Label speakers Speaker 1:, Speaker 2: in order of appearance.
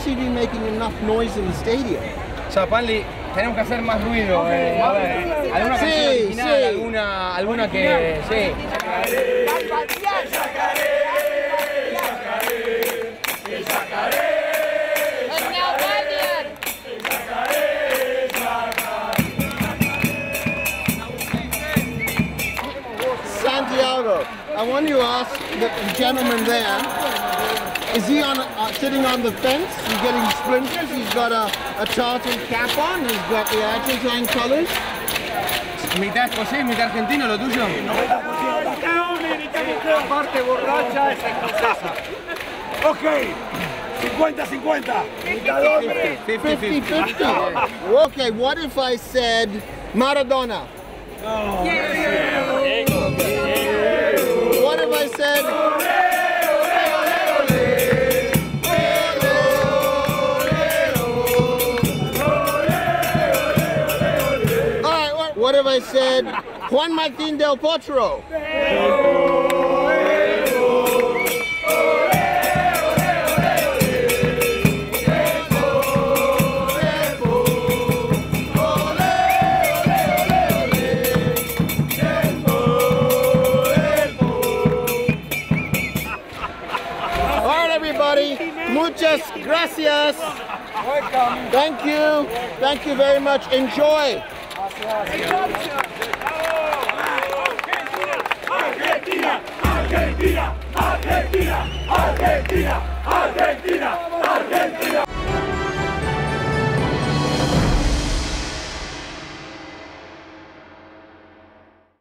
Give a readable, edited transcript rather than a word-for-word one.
Speaker 1: see you making enough noise in the stadium.
Speaker 2: O sea, Panli, tenemos que hacer más ruido. A ver, alguna canción original, alguna que... Sí.
Speaker 1: Santiago, I want to ask the gentleman there, is he on sitting on the fence? He's getting splinters, he's got a tartan cap on, he's got the Argentine colors.
Speaker 2: ¿Mitad escocés, mitad argentino, lo tuyo?
Speaker 3: La parte borracha es escocesa. Ok, 50-50.
Speaker 1: 50-50. Okay, what if I said Maradona?
Speaker 3: Oh.
Speaker 1: What if I said... Alright, what if I said Juan Martín del Potro? Muchas gracias.
Speaker 3: Welcome.
Speaker 1: Thank you. Thank you very much. Enjoy.
Speaker 3: Gracias.